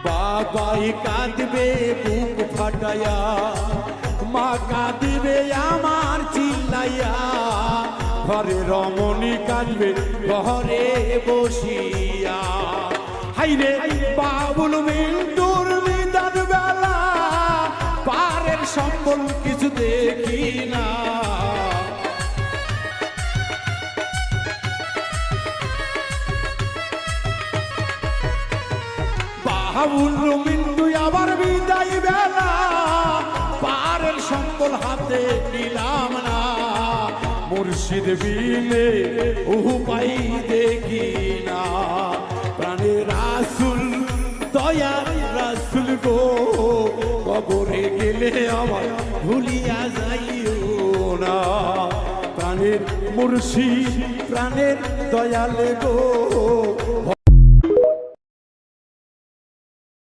বাবাই কাঁদবে বুক ফাটায়া, মা কাঁদবে আমার চিল্লাইয়া, ঘরে রমণী কাঁদবে ঘরে বসিয়া। হাইরে বাবুল মিন্টুর নিদান বেলা, পারের সম্বল কিছু দেখি না। বাবুল মিন্টু আবার বিদায় বেলা, পারের সম্বল হাতে নিলাম না। মুর্শিদ বিনে উপায় দেখি না। প্রাণে রাসুল দয়ার রাসুল গো, কবরে গেলে আমার ভুলিয়া যাইও না। প্রাণের মুর্শিদ প্রাণের দয়াল গো।